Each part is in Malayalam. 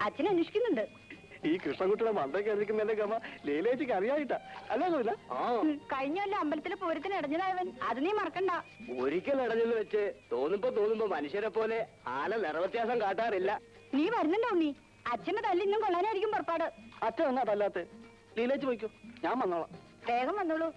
അച്ഛനെ അന്വേഷിക്കുന്നുണ്ട്. ഈ കൃഷ്ണൻകുട്ടിയുടെ മന്ദം കയറിക്കുന്നതിന്റെ ഗമ ലീലേച്ചിക്ക് അറിയായിട്ടാ അല്ല? കഴിഞ്ഞല്ല അമ്പലത്തിലെ പൂരത്തിന് ഇടഞ്ഞതായവൻ, അത് നീ മറക്കണ്ട. ഒരിക്കൽ ഇടഞ്ഞെന്ന് വെച്ച് തോന്നുമ്പോ മനുഷ്യരെ പോലെ ആന നിറവ്യത്യാസം കാട്ടാറില്ല. നീ വരുന്നുണ്ടോ ഉണ്ണി? അച്ഛന്റെ തല്ല് ഇന്നും കൊള്ളാനായിരിക്കും പുറപ്പാട്. അച്ഛൻ എന്നാ തല്ലാത്ത? ലീലേച്ചി പോയിക്കോ, ഞാൻ വന്നോളാം. വേഗം വന്നോളൂ.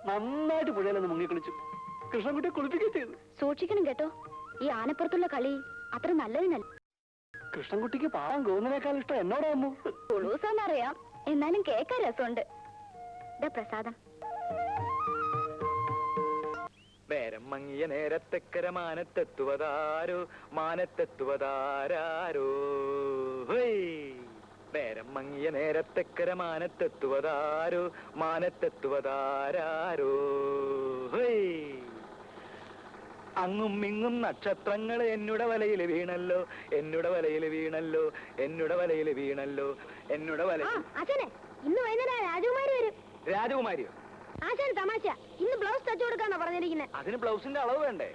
നന്നായിട്ട് പുഴയിലൊന്ന് മുങ്ങിക്കുളിച്ചു. കൃഷ്ണൻകുട്ടിയെ കുളിപ്പിക്കുകയും ചെയ്തു. സൂക്ഷിക്കണം കേട്ടോ, ഈ ആനപ്പുറത്തുള്ള കളി അത്ര നല്ലതിനല്ല. കൃഷ്ണൻകുട്ടിക്ക് പാടാൻ ഗോവിന്ദനേക്കാൾ ഇഷ്ടം എന്നോടാമോ? ഉളൂസാന്നറിയാം, എന്നാലും കേൾക്കാൻ രസമുണ്ട്. പ്രസാദം. നേരം മങ്ങിയ നേരത്തെക്കര മാനത്തെത്തുവതാരോ, മാനത്തെത്തുവതാരോ. നേരം മങ്ങിയ നേരത്തെക്കര മാനത്തെത്തുവതാരോ, മാനത്തെത്തുവതാരോ. അങ്ങും ഇങ്ങും നക്ഷത്രങ്ങൾ എന്നുടെ വലയിൽ വീണല്ലോ, എന്നുടെ വലയിൽ വീണല്ലോ, എന്നുടെ വലയിൽ വീണല്ലോ, എന്നുടെ വലയിൽ. ഇന്ന് വൈകുന്നേരം രാജകുമാരി വരും. രാജകുമാരിയോ? ആശാൻ തമാശ. ഇന്ന് ബ്ലൗസ് തച്ചു കൊടുക്കാന്നാ പറഞ്ഞിരിക്കുന്നത്. അതിന് ബ്ലൗസിന്റെ അളവ് വേണ്ടേ?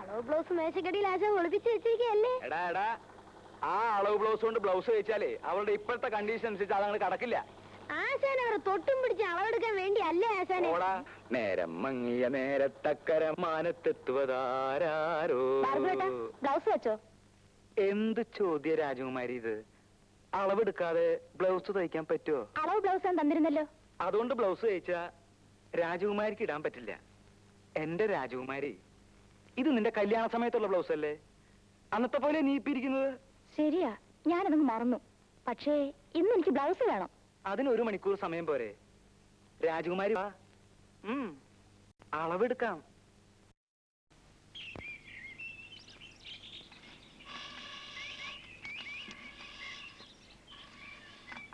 അളവ് ബ്ലൗസ് മേശക്കടിയിൽ ആശാൻ ഒളിപ്പിച്ച് വെച്ചിരിക്കല്ലേ. എടാ ആ അളവ് ബ്ലൗസ് കൊണ്ട് ബ്ലൗസ് വെച്ചാലേ അവളുടെ ഇപ്പോഴത്തെ കണ്ടീഷൻ അനുസരിച്ച് അതങ്ങനെ കടക്കില്ല. ആശാൻ അവർ തൊട്ടും പിടിച്ച് അളവെടുക്കാൻ വേണ്ടി അല്ലേ ആശാനെ? നേരം മങ്ങിയ നേരത്തക്കര മാനത്തെത്തുവതാരോ. ബ്ലൗസ് വെച്ചോ? എന്ത് ചോദ്യ രാജകുമാരി ഇത്? അളവെടുക്കാതെ ബ്ലൗസ് തയ്ക്കാൻ പറ്റുമോ? അളവ് ബ്ലൗസ് ഞാൻ തന്നിരുന്നല്ലോ. അതുകൊണ്ട് ബ്ലൗസ് തയ്ച്ചാ രാജകുമാരിക്ക് ഇടാൻ പറ്റില്ല. എന്റെ രാജകുമാരി, ഇത് നിന്റെ കല്യാണ സമയത്തുള്ള ബ്ലൗസ് അല്ലേ? അന്നത്തെ പോലെ നീ ഇപ്പിരിക്കുന്നത്. ശരിയാ, ഞാനതങ്ങ് മറന്നു. പക്ഷേ ഇന്ന് എനിക്ക് ബ്ലൗസ് വേണം. അതിന് 1 മണിക്കൂർ സമയം പോരെ? രാജകുമാരി വാ, അളവെടുക്കാം.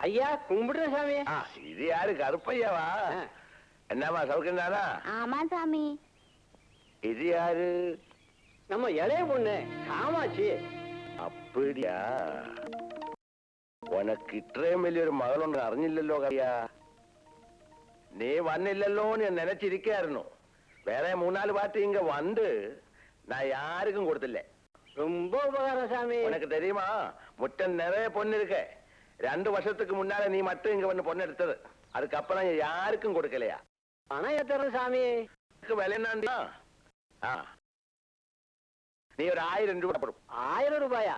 ஐயா கும்பிடுறேன் சாமி. இது யாரு? கருப்பையாவா? என்னவா சவுக்கின்றாரா? ஆமா சாமி. இது யாரு? நம்ம இளைய பொண்ணு காமாட்சி. அப்படியா? உனக்கு இത്രയും വലിയൊരു മകളുണ്ട് അറിഞ്ഞില്ലല്ലോ കയ്യാ. നീ വന്നില്ലല്ലോന്ന് ഞാൻ നിனைச்சிருக்காയിരുന്നു. വേറെ 3-4 പാർട്ടി ഇങ്ങ வந்து நான் யாருக்கும் கொடுத்தில்லை. ரொம்ப உபகாரம் சாமி. உனக்கு தெரியுமா, முட்டம் நிறைய பொண்ணு இருக்கு. 2 வருஷத்துக்கு முன்னால நீ மட்டும் இங்க வந்து பொண்ணு எடுத்தது. அதுக்கப்புறம் யாருக்கும் கொடுக்கலையா? பணம் எத்தனை சாமி? விலை என்ன? நீ ஒரு 1000 ரூபாய் போடும். 1000 ரூபாயா?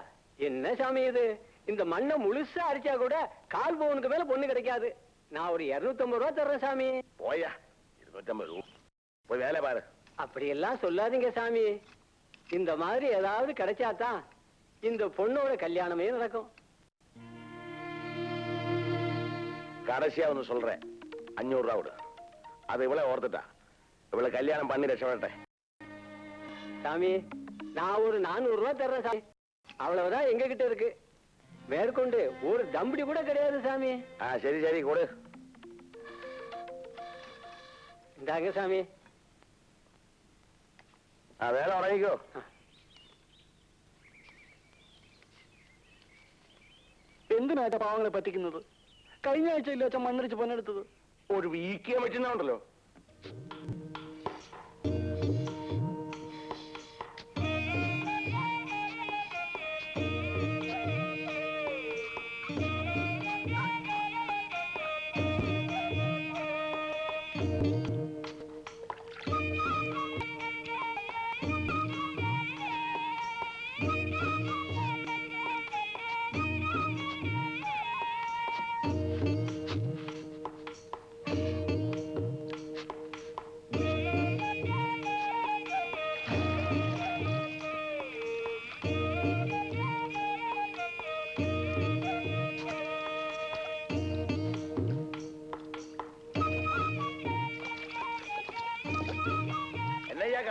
என்ன சாமி இது? இந்த மண்ணை முழுசா அடிச்சா கூட 1/4 பவுனுக்கு மேல பொண்ணு கிடைக்காது. நான் ஒரு 250 ரூபாய் தர்றேன் சாமி. போயா, 250 ரூபாய். போய் வேலை பாரு. அப்படி எல்லாம் சொல்லாதீங்க சாமி. இந்த மாதிரி ஏதாவது கிடைச்சாதான் இந்த பொண்ணோட கல்யாணமே நடக்கும். கடைசியா ஒண்ணு சொல்றேன், 500 ரூபாய் விடு. அது இவ்வளவு ஓர்த்துட்டா. இவ்வளவு கல்யாணம் பண்ணி ரட்சப்பட்டேன் சாமி. நான் ஒரு 400 ரூபாய் தர்றேன் சாமி. அவ்வளவுதான் எங்க கிட்ட இருக்கு. மேற்கொண்டு ஒரு தம்படி கூட கிடையாது சாமி. சரி சரி கொடு. இந்தாங்க சாமி. வேலை உறங்கிக்கோ. എന്തിനാ പാവങ്ങളെ പറ്റിക്കുന്നത്? കഴിഞ്ഞ ആഴ്ചയില്ല അച്ഛൻ മണ്ണടിച്ച് പൊന്നെടുത്തത്. ഒരു വീക്കിയെ പറ്റുന്നുണ്ടല്ലോ.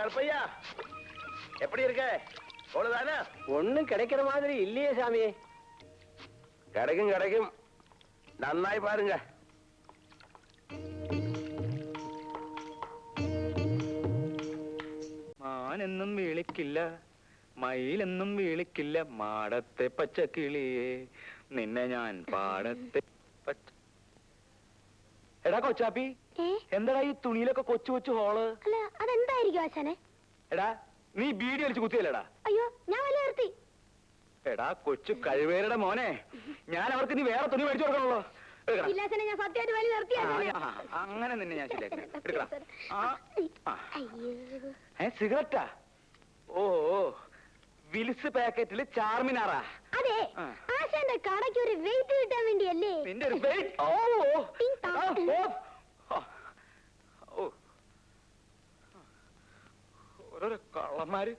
கருப்பையா எப்படி இருக்க அவ்வளவுதானே? ஒண்ணும் கிடைக்கிற மாதிரி இல்லையே சாமி. கிடைக்கும் கிடைக்கும், நன்னாய் பாருங்க. മാനെന്നും വിളിക്കില്ല, മയിലെന്നും വിളിക്കില്ല, മാടത്തെ പച്ചക്കിളിയെ നിന്നെ ഞാൻ പാടത്തെ പച്ച. എടാ കൊച്ചാപ്പി, എന്താടാ ഈ തുണിയിലൊക്കെ കൊച്ചു കൊച്ചു ഹോള്? അല്ല അതെന്തായിരിക്കും ആശാനെ? എടാ നീ ബീഡി വലിച്ചു കുത്തിയല്ലേടാ? അയ്യോ ഞാൻ വല്ല നിർത്തി. എടാ കൊച്ചു കഴിവേരുടെ മോനെ, ഞാൻ അവർക്ക് നീ വേറെ തുണി മേടിച്ചു കൊടുക്കണല്ലോ. എടുക്കടാ. ഇല്ല ആശാനെ, ഞാൻ സത്യമായിട്ട് വലി നിർത്തി ആശാനെ. അങ്ങനെ നിന്നെ ഞാൻ ശരിയാക്കാം. എടുക്കടാ. അയ്യോ സിഗരറ്റാ? ഓ വിൽസ് പാക്കറ്റിൽ ചാർമിനാറാ? അതെ, ആ. ആശാന്റെ കടയ്ക്ക് ഒരു വെയിറ്റ് കിട്ടാൻ വേണ്ടിയല്ലേ? നിന്റെ ഒരു വെയിറ്റ്. ഓ ടിങ് ടോങ്. ഓ ഓരോരോ കള്ളന്മാര്.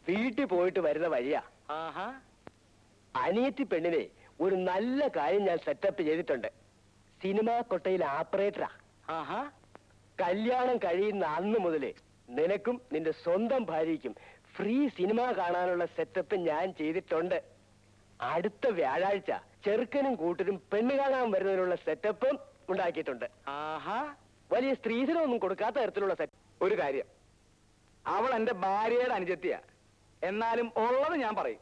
വീട്ടിൽ പോയിട്ട് വരുന്ന വഴിയാ ആഹാ. അനിയത്തി പെണ്ണിനെ ഒരു നല്ല കാര്യം ഞാൻ സെറ്റപ്പ് ചെയ്തിട്ടുണ്ട്. സിനിമാ കൊട്ടയിൽ ആപ്പറേറ്ററാ. ആഹാ. കല്യാണം കഴിയുന്ന അന്ന് മുതല് നിനക്കും നിന്റെ സ്വന്തം ഭാര്യയ്ക്കും ഫ്രീ സിനിമ കാണാനുള്ള സെറ്റപ്പ് ഞാൻ ചെയ്തിട്ടുണ്ട്. അടുത്ത വ്യാഴാഴ്ച ചെറുക്കനും കൂട്ടരും പെണ്ണ് കാണാൻ വരുന്നതിനുള്ള സെറ്റപ്പും ഉണ്ടാക്കിയിട്ടുണ്ട്. ആഹാ. വലിയ സ്ത്രീധനമൊന്നും കൊടുക്കാത്ത തരത്തിലുള്ള സെറ്റ്. ഒരു കാര്യം, അവൾ എന്റെ ഭാര്യയുടെ അനുജത്തിയാ. എന്നാലും ഉള്ളത് ഞാൻ പറയും.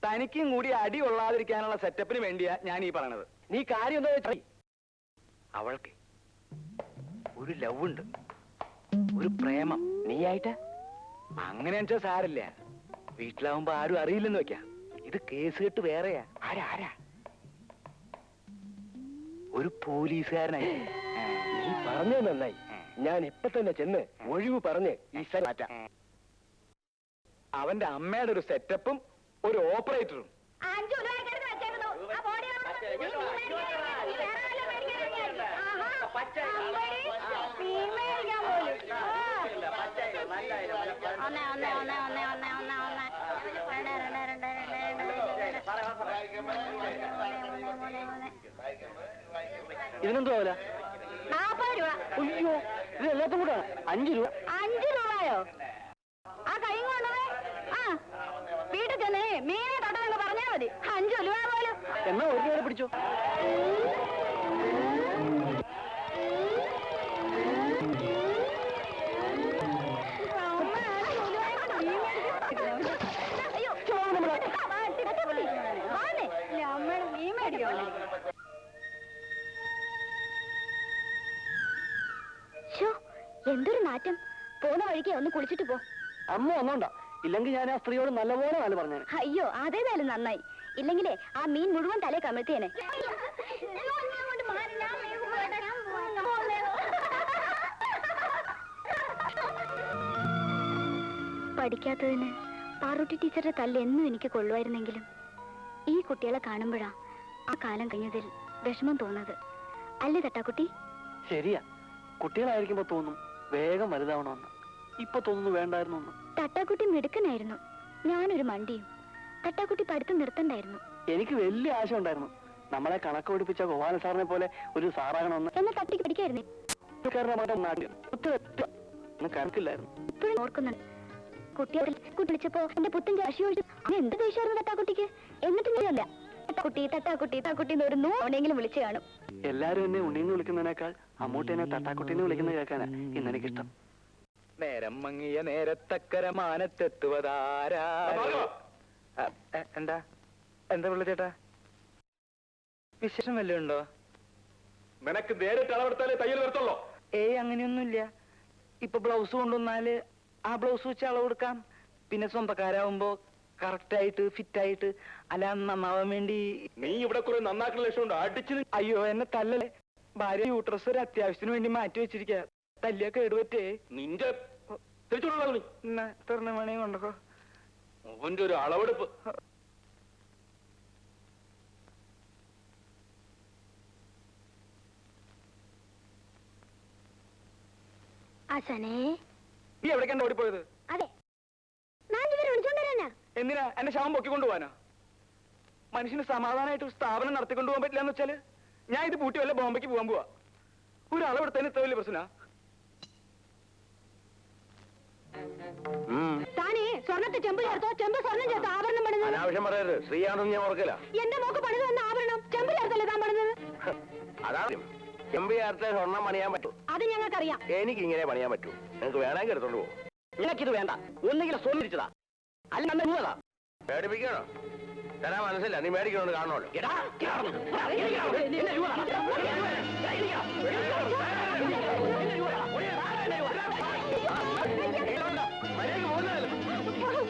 തനിക്കും കൂടി അടി കൊള്ളാതിരിക്കാനുള്ള സെറ്റപ്പിന് വേണ്ടിയാ ഞാൻ ഈ പറയണത്. നീ കാര്യം എന്താ വെച്ചാ, അവൾക്ക് ഒരു ലവ് ഉണ്ട്, ഒരു പ്രേമം. നീയായിട്ട് അങ്ങനെ വെച്ചാൽ സാരില്ല. വീട്ടിലാവുമ്പോ ആരും അറിയില്ലെന്ന് വെക്കാം. ഇത് കേസ് കെട്ട് വേറെയാ. ആരാ ആരാ? ഒരു പോലീസുകാരനായി. നീ പറഞ്ഞത് നന്നായി. ഞാൻ ഇപ്പൊ തന്നെ ചെന്ന് ഒഴിവ് പറഞ്ഞ് ഈ സ്ഥലം മാറ്റാം. അവന്റെ അമ്മയുടെ ഒരു സെറ്റപ്പും ഒരു ഓപ്പറേറ്ററും. ഇതിനെന്തോ ആവില്ല. 40 രൂപ. അയ്യോ, ഇത് എല്ലാത്തും കൂടെ 5 രൂപ. 5 രൂപയോ? ആ കൈ കൊണ്ടുപോയി വീട്ടിൽ ചെന്നേ മീനെ തൊട്ടെന്ന് പറഞ്ഞാ മതി. 5 രൂപ പോലും. എന്നാ ഒരു രൂപ പിടിച്ചോ. എന്തൊരു നാറ്റം. പോന്ന വഴിക്ക് ഒന്ന് കുളിച്ചിട്ട് പോ. അമ്മ ഒന്നോണ്ട, ഇല്ലെങ്കിൽ ഞാൻ ആ സ്ത്രീയോട് നല്ലപോലെ നല്ല പറഞ്ഞു. അയ്യോ അതേതായാലും നന്നായി. ഇല്ലെങ്കിലേ ആ മീൻ മുഴുവൻ തലേ കമിഴ്ത്തിയേനെ. പഠിക്കാത്തതിന് പാറൂട്ടി ടീച്ചറുടെ തല്ല് എന്നും എനിക്ക് കൊള്ളുമായിരുന്നെങ്കിലും ഈ കുട്ടികളെ കാണുമ്പോഴാ ആ കാലം കഴിഞ്ഞതിൽ വിഷമം തോന്നുന്നത്. അല്ലേ തട്ടാക്കുട്ടി? ശരിയാ, കുട്ടികളായിരിക്കുമ്പോ തോന്നും വേഗം വലുതാവണമെന്ന്. ഇപ്പൊ തോന്നുന്നു വേണ്ടായിരുന്നു. തട്ടാക്കുട്ടി മിടുക്കനായിരുന്നു, ഞാനൊരു മണ്ടിയും. തട്ടാക്കുട്ടി പഠിത്തം നിർത്തണ്ടായിരുന്നു. എനിക്ക് വലിയ ആശ ഉണ്ടായിരുന്നു, നമ്മളെ കണക്ക് പഠിപ്പിച്ച ഗോപാല സാറിനെ പോലെ ഒരു സാറാകണമെന്ന്. എന്നാ തട്ടിക്ക് പഠിക്കായിരുന്നു. കണക്കില്ലായിരുന്നു. ഇപ്പോഴും ഓർക്കുന്നുണ്ട്, കുട്ടിയെ വിളിച്ചപ്പോ എന്റെ പുത്തൻ രാശി ഒഴിച്ചു. എന്ത് ദേഷ്യായിരുന്നു തട്ടാക്കുട്ടിക്ക്. എന്നിട്ട് നീയല്ല തട്ടാക്കുട്ടി തട്ടാക്കുട്ടി തട്ടാക്കുട്ടി എന്ന് ഒരു 100 തവണയെങ്കിലും വിളിച്ചു കാണും. എല്ലാരും എന്നെ ഉണ്ണീന്ന് വിളിക്കുന്നതിനേക്കാൾ അമ്മൂട്ടേനെ തട്ടാക്കുട്ടീന്ന് വിളിക്കുന്നത് കേൾക്കാനാ ഇന്നെനിക്കിഷ്ടം. നേരം മങ്ങിയ നേരത്തക്കര മാനത്തെത്തുവതാരാ? എന്താ എന്താ വിളിച്ചേട്ടാ? വിശേഷം വല്ലതും ഉണ്ടോ? നിനക്ക് നേരിട്ട് അളവെടുത്താലേ തയ്യൽ വരത്തുള്ളൂ. ഏയ് അങ്ങനെയൊന്നുമില്ല. ഇപ്പൊ ബ്ലൗസ് കൊണ്ടുവന്നാല് ആ ബ്ലൗസ് വെച്ച് അളവ് കൊടുക്കാം. പിന്നെ സ്വന്തക്കാരാവുമ്പോ കറക്റ്റ് ആയിട്ട് ഫിറ്റ് ആയിട്ട് അല്ല നന്നാവാൻ വേണ്ടി. നീ ഇവിടെ കുറെ നന്നാക്കുന്ന ലക്ഷ്യമുണ്ട്. അടിച്ചു. അയ്യോ എന്നെ തല്ലല്ലേ. ഭാര്യ യൂട്രസ് ഒരു അത്യാവശ്യത്തിന് വേണ്ടി മാറ്റി വെച്ചിരിക്ക. തല്ലിയ കേടുപറ്റേ. നിന്റെ തിരിച്ചുകൊള്ളു. തുറന്ന മണി കൊണ്ടോ. അവന്റെ ഒരു അളവെടുപ്പ്. ആശാനേ, നീ എവിടേക്കാണ് ഓടിപ്പോയത്? അതെ നല്ല എന്തിനാ എന്റെ ശവം പൊക്കിക്കൊണ്ടുപോകാനോ? മനുഷ്യന് സമാധാനമായിട്ട് ഒരു സ്ഥാപനം നടത്തിക്കൊണ്ടുപോകാൻ പറ്റില്ല എന്ന് വെച്ചാല് ഞാൻ ഇത് പൂട്ടി വല്ല ബോംബെക്ക് പോകാൻ പോവാ. ഒരാളെടുത്തതിന് ഇത്ര വലിയ പ്രശ്ന. താനേ സ്വർണ്ണത്തെ ചെമ്പ് ചേർത്തോ? ചെമ്പ് സ്വർണ്ണം ചേർത്തോ ആഭരണം പണിത്? അനാവശ്യം പറയരുത്. സ്ത്രീയാണെന്ന് ഞാൻ ഓർക്കില്ല. എന്റെ മോക്ക് പണിത് വന്ന ആഭരണം ചെമ്പ് ചേർത്തല്ലേ താൻ പണിത്? അതാണ് ചെമ്പ് ചേർത്ത് സ്വർണ്ണം പണിയാൻ പറ്റൂ. അത് ഞങ്ങൾക്കറിയാം. എനിക്ക് ഇങ്ങനെ പണിയാൻ പറ്റൂ. നിങ്ങൾക്ക് വേണമെങ്കിൽ എടുത്തോണ്ട് പോകും. നിനക്കിത് വേണ്ട. ഒന്നുകിലും സ്വന്നിരിച്ചതാ, അല്ല നിന്നതാ. മേടിപ്പിക്കണോ? തരാൻ മനസ്സില്ല. നീ മേടിക്കണോന്ന് കാണണമല്ലോ. എടാ,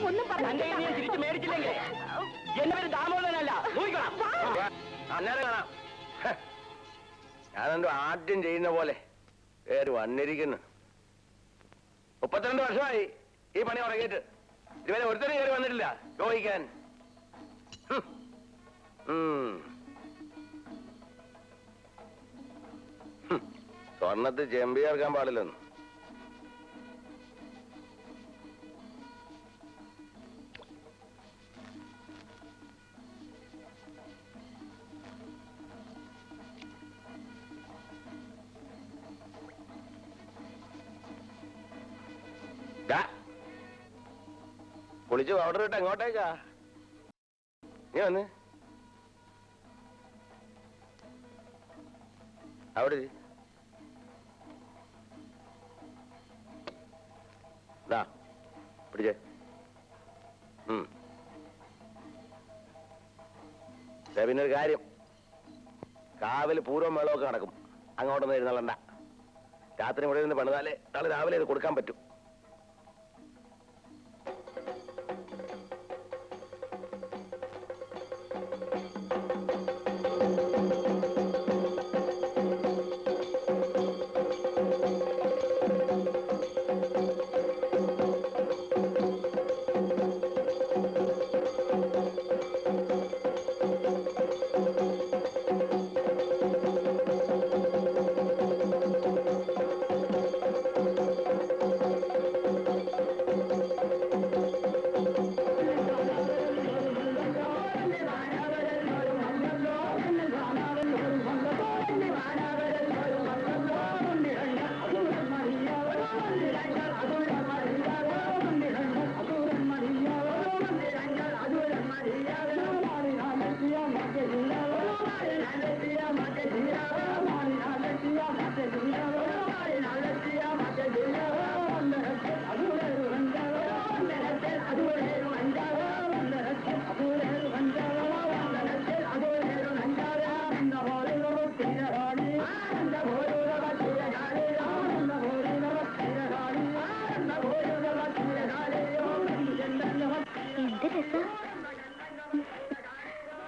ഒന്നും തിരിച്ചു മേടിച്ചില്ലെങ്കിൽ എന്റെ പേര് ദാമോദരനല്ല. അന്നേരം കാണാം. ഞാനെന്തോ ആദ്യം ചെയ്യുന്ന പോലെ പേര് വന്നിരിക്കുന്നു. 32 വർഷമായി ഈ പണി ഉറങ്ങിയിട്ട്. ഇതുവരെ ഒരുത്തരും കയറി വന്നിട്ടില്ല ചോദിക്കാൻ. സ്വർണ്ണത്തിൽ ചെമ്പി ചേർക്കാൻ പാടില്ലെന്ന്. കുളിച്ച് പൗഡർ ഇട്ട് എങ്ങോട്ടേക്കാ? നീ വന്ന് അവിടെ പിടിച്ചേ. പിന്നൊരു കാര്യം, കാവില് പൂർവ്വം മേളമൊക്കെ നടക്കും. അങ്ങോട്ടൊന്നും എഴുന്നള്ളണ്ട. രാത്രി ഇവിടെ നിന്ന് പണിതാലേ നാളെ രാവിലെ ഇത് കൊടുക്കാൻ പറ്റും.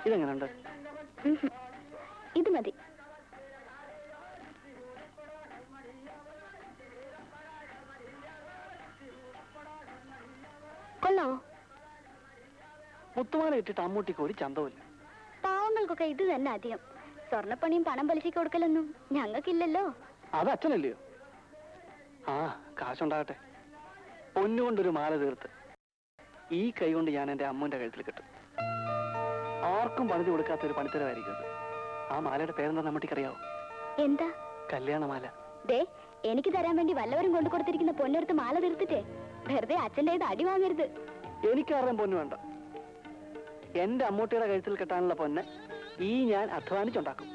ഇതെങ്ങനെയുണ്ട്? ഇത് മതി. കൊള്ളാവോ? മുത്തുമാല ഇട്ടിട്ട് അമ്മൂട്ടിക്ക് ഒരു ചന്തവുമില്ല. പാവങ്ങൾക്കൊക്കെ ഇത് തന്നെ അധികം. സ്വർണ്ണപ്പണിയും പണം പലിശയ്ക്ക് കൊടുക്കലൊന്നും ഞങ്ങൾക്കില്ലല്ലോ. അത് അച്ഛനല്ലയോ? ആ, കാശുണ്ടാകട്ടെ. പൊന്നുകൊണ്ടൊരു മാല തീർത്ത് ഈ കൈ കൊണ്ട് ഞാൻ എന്റെ അമ്മൂന്റെ കഴുത്തിൽ കിട്ടും. ആർക്കും പണിത് കൊടുക്കാത്ത ഒരു പണിത്തരമായിരിക്കും അത്. ആ മാലയുടെ പേരെന്താ നമ്മട്ടിക്കറിയാവോ? എന്താ? കല്യാണമാല. ദേ, എനിക്ക് തരാൻ വേണ്ടി വല്ലവരും കൊണ്ടു കൊടുത്തിരിക്കുന്ന പൊന്നെടുത്ത് മാല തീർത്തിട്ടേ വെറുതെ അച്ഛൻ്റെ ഇത് അടി വാങ്ങരുത്. എനിക്കാരുടെയും പൊന്നു വേണ്ട. എന്റെ അമ്മൂട്ടിയുടെ കഴുത്തിൽ കെട്ടാനുള്ള പൊന്ന് ഈ ഞാൻ അധ്വാനിച്ചുണ്ടാക്കും.